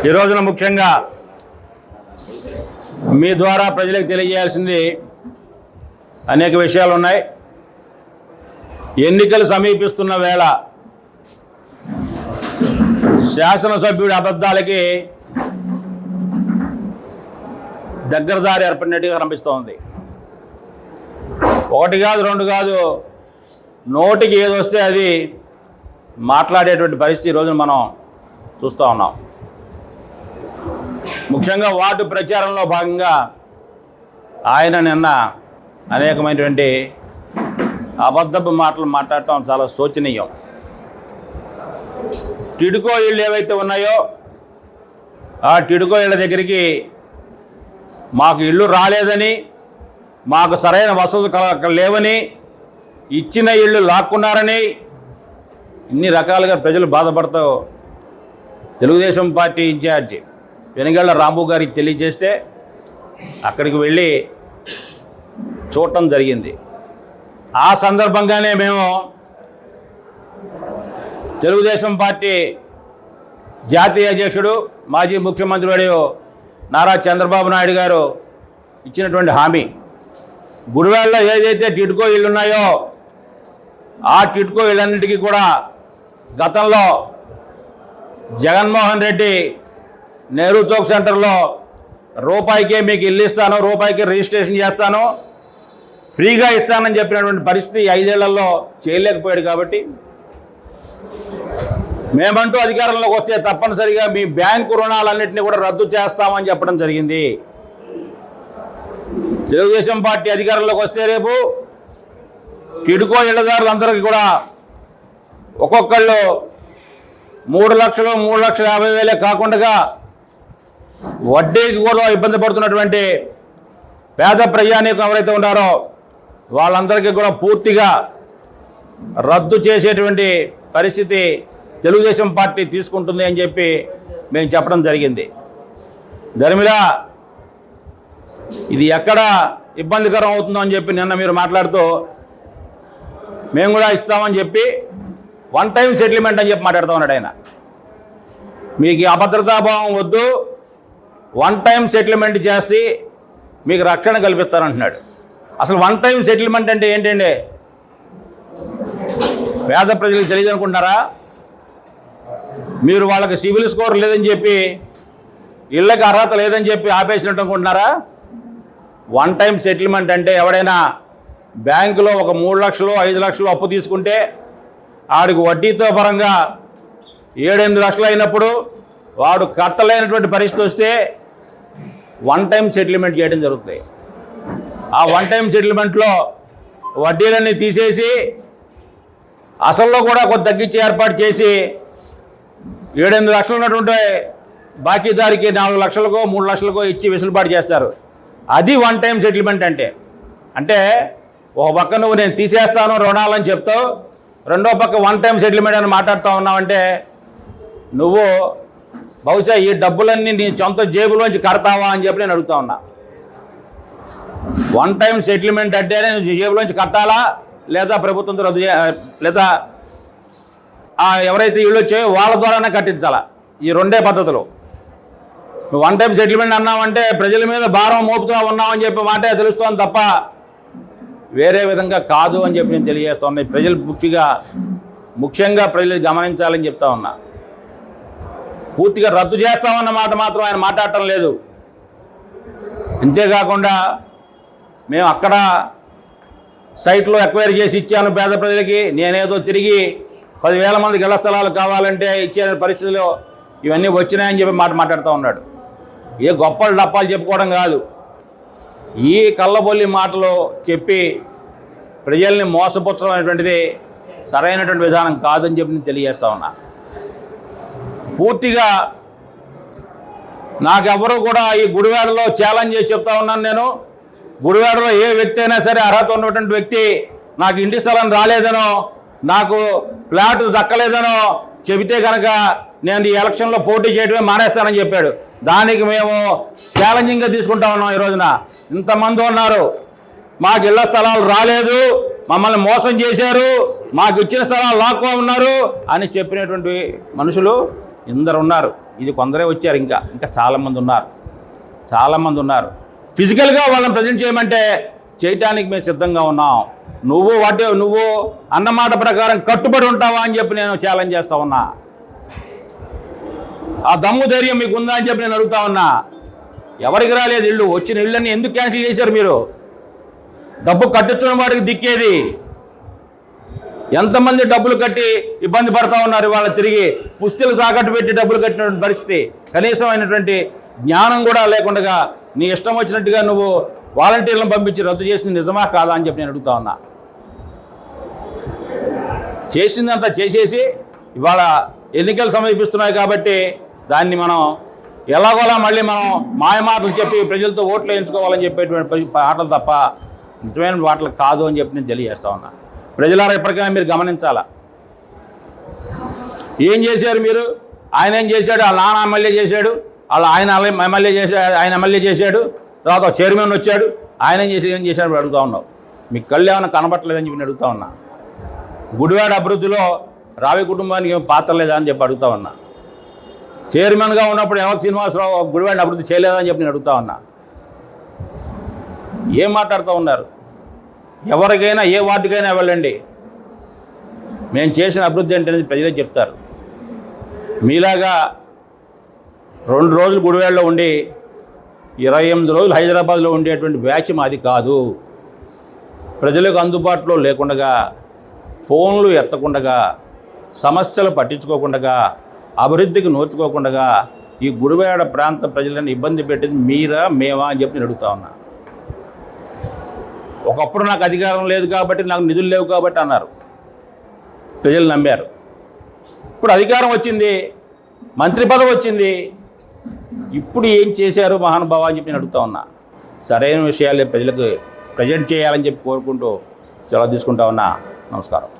ఈ రోజున ముఖ్యంగా మీ ద్వారా ప్రజలకు తెలియజేయాల్సింది అనేక విషయాలు ఉన్నాయి. ఎన్నికలు సమీపిస్తున్న వేళ శాసనసభ్యుడి అబద్ధాలకి దగ్గరదారి ఏర్పడినట్టుగా కనిపిస్తోంది. ఒకటి కాదు, రెండు కాదు, నోటికి ఏది వస్తే అది మాట్లాడేటువంటి పరిస్థితి ఈరోజు మనం చూస్తూ ఉన్నాం. ముఖ్యంగా వార్డు ప్రచారంలో భాగంగా ఆయన నిన్న అనేకమైనటువంటి అబద్ధపు మాటలు మాట్లాడటం చాలా శోచనీయం. టిడ్కో ఇళ్ళు ఏవైతే ఉన్నాయో ఆ టిడ్కో ఇళ్ళ దగ్గరికి మాకు ఇళ్ళు రాలేదని, మాకు సరైన వసతులు లేవని, ఇచ్చిన ఇళ్ళు లాక్కున్నారని ఇన్ని రకాలుగా ప్రజలు బాధపడుతూ తెలుగుదేశం పార్టీ ఇన్ఛార్జి వెనుగళ్ల రాంబాబు గారికి తెలియజేస్తే అక్కడికి వెళ్ళి చూడటం జరిగింది. ఆ సందర్భంగానే మేము తెలుగుదేశం పార్టీ జాతీయ అధ్యక్షుడు మాజీ ముఖ్యమంత్రి వర్యులు నారా చంద్రబాబు నాయుడు గారు ఇచ్చినటువంటి హామీ, గుడివాడలో ఏదైతే టిడ్కో ఇళ్ళు ఉన్నాయో ఆ టిడ్కో ఇళ్ళన్నిటికీ కూడా గతంలో జగన్మోహన్ రెడ్డి నెహ్రూ చౌక్ సెంటర్లో రూపాయికే మీకు ఇల్లు ఇస్తాను, రూపాయికి రిజిస్ట్రేషన్ చేస్తాను, ఫ్రీగా ఇస్తానని చెప్పినటువంటి పరిస్థితి 5 ఏళ్లలో చేయలేకపోయాడు. కాబట్టి మేమంటూ అధికారంలోకి వస్తే తప్పనిసరిగా మీ బ్యాంకు రుణాలన్నింటినీ కూడా రద్దు చేస్తామని చెప్పడం జరిగింది. తెలుగుదేశం పార్టీ అధికారంలోకి వస్తే రేపు టిడ్కో ఇళ్లదారులందరికీ కూడా ఒక్కొక్కళ్ళు 3 లక్షలు 3,50,000 కాకుండా వడ్డీకి కూడా ఇబ్బంది పడుతున్నటువంటి పేద ప్రజానీకం ఎవరైతే ఉన్నారో వాళ్ళందరికీ కూడా పూర్తిగా రద్దు చేసేటువంటి పరిస్థితి తెలుగుదేశం పార్టీ తీసుకుంటుంది అని చెప్పి మేము చెప్పడం జరిగింది. ధర్మిలా ఇది ఎక్కడ ఇబ్బందికరం అవుతుందో అని చెప్పి నిన్న మీరు మాట్లాడుతూ మేము కూడా ఇస్తామని చెప్పి 1 టైం సెటిల్మెంట్ అని చెప్పి మాట్లాడుతూ ఉన్నాడు ఆయన. మీకు అభద్రతాభావం వద్దు, 1 టైం సెటిల్మెంట్ చేసి మీకు రక్షణ కల్పిస్తానంటున్నాడు. అసలు 1 టైం సెటిల్మెంట్ అంటే ఏంటండి? పేద ప్రజలకు తెలియదు అనుకుంటున్నారా? మీరు వాళ్ళకి సివిల్ స్కోర్ లేదని చెప్పి, ఇళ్ళకి అర్హత లేదని చెప్పి ఆపేసినట్టు అనుకుంటున్నారా? 1 టైం సెటిల్మెంట్ అంటే ఎవడైనా బ్యాంకులో ఒక 3 లక్షలు 5 లక్షలు అప్పు తీసుకుంటే ఆడికి వడ్డీతో పరంగా 7-8 లక్షలు అయినప్పుడు వాడు కట్టలేనటువంటి పరిస్థితి వస్తే 1 టైం సెటిల్మెంట్ చేయడం జరుగుతుంది. ఆ 1 టైం సెటిల్మెంట్లో వడ్డీలన్నీ తీసేసి అసల్లో కూడా కొంత తగ్గించి ఏర్పాటు చేసి 7-8 లక్షలు ఉన్నటువంటి బాకీదారికి 4 లక్షలకో 3 లక్షలకో ఇచ్చి వెసులుబాటు చేస్తారు. అది 1 టైం సెటిల్మెంట్ అంటే. అంటే ఒక పక్క నువ్వు నేను తీసేస్తాను రుణాలని చెప్తావు, రెండో పక్క 1 టైం సెటిల్మెంట్ అని మాట్లాడుతూ ఉన్నావంటే నువ్వు బహుశా ఈ డబ్బులన్నీ నీ సొంత జేబులోంచి కడతావా అని చెప్పి నేను అడుగుతా ఉన్నా. 1 టైం సెటిల్మెంట్ అంటేనే నువ్వు జేబులోంచి కట్టాలా, లేదా ప్రభుత్వంతో రద్దు లేదా ఎవరైతే ఇళ్ళు వచ్చాయో వాళ్ళ ద్వారానే కట్టించాలా? ఈ 2 పద్ధతులు. నువ్వు 1 టైం సెటిల్మెంట్ అన్నావంటే ప్రజల మీద భారం మోపుతూ ఉన్నావని చెప్పి మాటే తెలుస్తోంది తప్ప వేరే విధంగా కాదు అని చెప్పి నేను తెలియజేస్తుంది. ప్రజలు ముఖ్యంగా ప్రజలు గమనించాలని చెప్తా ఉన్నా. పూర్తిగా రద్దు చేస్తామన్న మాట మాత్రం ఆయన మాట్లాడటం లేదు. అంతేకాకుండా మేము అక్కడ సైట్లో ఎక్వైర్ చేసి ఇచ్చాను పేద ప్రజలకి, నేనేదో తిరిగి 10,000 మందికి ఇళ్ల స్థలాలు కావాలంటే ఇచ్చే పరిస్థితుల్లో ఇవన్నీ వచ్చినాయని చెప్పి మాట్లాడుతూ ఉన్నాడు. ఏ గొప్పలు డప్పాలు చెప్పుకోవడం కాదు, ఈ కళ్ళబొల్లి మాటలు చెప్పి ప్రజల్ని మోసపుచ్చడం అనేటువంటిది సరైనటువంటి విధానం కాదని చెప్పి నేను తెలియజేస్తా ఉన్నా. పూర్తిగా నాకెవరూ కూడా ఈ గుడివాడలో ఛాలెంజ్ చేసి చెప్తా ఉన్నాను. నేను గుడివాడలో ఏ వ్యక్తి అయినా సరే అర్హత ఉన్నటువంటి వ్యక్తి నాకు ఇంటి స్థలం రాలేదనో, నాకు ప్లాట్ దక్కలేదనో చెబితే కనుక నేను ఈ ఎలక్షన్లో పోటీ చేయడమే మానేస్తానని చెప్పాడు. దానికి మేము ఛాలెంజింగ్గా తీసుకుంటా ఉన్నాం. ఈ రోజున ఇంతమంది ఉన్నారు, మాకు ఇళ్ల స్థలాలు రాలేదు, మమ్మల్ని మోసం చేశారు, మాకు ఇచ్చిన స్థలాలు లాక్కో ఉన్నారు అని చెప్పినటువంటి మనుషులు ఇందరు ఉన్నారు. ఇది కొందరే వచ్చారు, ఇంకా చాలామంది ఉన్నారు. ఫిజికల్గా వాళ్ళని ప్రజెంట్ చేయమంటే చేయటానికి మేము సిద్ధంగా ఉన్నాం. నువ్వు అన్నమాట ప్రకారం కట్టుబడి ఉంటావా అని చెప్పి నేను ఛాలెంజ్ చేస్తా ఉన్నా. ఆ దమ్ము ధైర్యం మీకు ఉందా అని చెప్పి నేను అడుగుతా ఉన్నా. ఎవరికి రాలేదు ఇళ్ళు, వచ్చిన ఇళ్ళని ఎందుకు క్యాన్సిల్ చేశారు మీరు? డబ్బు కట్టించుకున్న వాడికి దిక్కేది. ఎంతమంది డబ్బులు కట్టి ఇబ్బంది పడతా ఉన్నారు, ఇవాళ తిరిగి పుస్తలు తాకట్టు పెట్టి డబ్బులు కట్టినటువంటి పరిస్థితి. కనీసం అయినటువంటి జ్ఞానం కూడా లేకుండా నీ ఇష్టం వచ్చినట్టుగా నువ్వు వాలంటీర్లను పంపించి రద్దు చేసింది నిజమా కాదా అని చెప్పి నేను అడుగుతా ఉన్నా. చేసిందంతా చేసేసి ఇవాళ ఎన్నికలు సమీపిస్తున్నాయి కాబట్టి దాన్ని మనం ఎలాగోలా మళ్ళీ మనం మాయమాటలు చెప్పి ప్రజలతో ఓట్లు వేయించుకోవాలని చెప్పేటువంటి ఆటలు తప్ప నిజమైన మాటలు కాదు అని చెప్పి నేను తెలియజేస్తా ఉన్నా. ప్రజలారా ఎప్పటికైనా మీరు గమనించాలా. ఏం చేశారు మీరు? ఆయన ఏం చేశాడు? వాళ్ళ నాన్న ఎమ్మెల్యే చేశాడు, ఆయన ఎమ్మెల్యే చేశాడు, తర్వాత చైర్మన్ వచ్చాడు, ఆయన ఏం చేశాడు అడుగుతా ఉన్నావు. మీకు కళ్ళు ఏమైనా కనబట్టలేదని చెప్పి నేను అడుగుతా ఉన్నా. గుడివాడ అభివృద్ధిలో రావి కుటుంబానికి ఏం పాత్ర లేదా అని చెప్పి అడుగుతా ఉన్నా. చైర్మన్గా ఉన్నప్పుడు యనమల శ్రీనివాసరావు గుడివాడ అభివృద్ధి చేయలేదని చెప్పి నేను అడుగుతా ఉన్నా. ఏం మాట్లాడుతూ ఉన్నారు? ఎవరికైనా ఏ వార్డుకైనా వెళ్ళండి, మేము చేసిన అభివృద్ధి ఏంటనేది ప్రజలే చెప్తారు. మీలాగా 2 రోజులు గుడివాడలో ఉండి 28 రోజులు హైదరాబాద్లో ఉండేటువంటి బ్యాచ్ మాది కాదు. ప్రజలకు అందుబాటులో లేకుండా, ఫోన్లు ఎత్తకుండా, సమస్యలు పట్టించుకోకుండా, అభివృద్ధికి నోచుకోకుండా ఈ గుడివాడ ప్రాంత ప్రజలను ఇబ్బంది పెట్టింది మీరా మేమా అని చెప్పి నేను అడుగుతా ఉన్నా. ఒకప్పుడు నాకు అధికారం లేదు కాబట్టి, నాకు నిధులు లేవు కాబట్టి అన్నారు, ప్రజలు నమ్మారు. ఇప్పుడు అధికారం వచ్చింది, మంత్రి పదవి వచ్చింది, ఇప్పుడు ఏం చేశారు మహానుభావ అని చెప్పి నేను అడుగుతా ఉన్నా. సరైన విషయాలే ప్రజలకు ప్రజెంట్ చేయాలని చెప్పి కోరుకుంటూ సెలవు తీసుకుంటా ఉన్నా. నమస్కారం.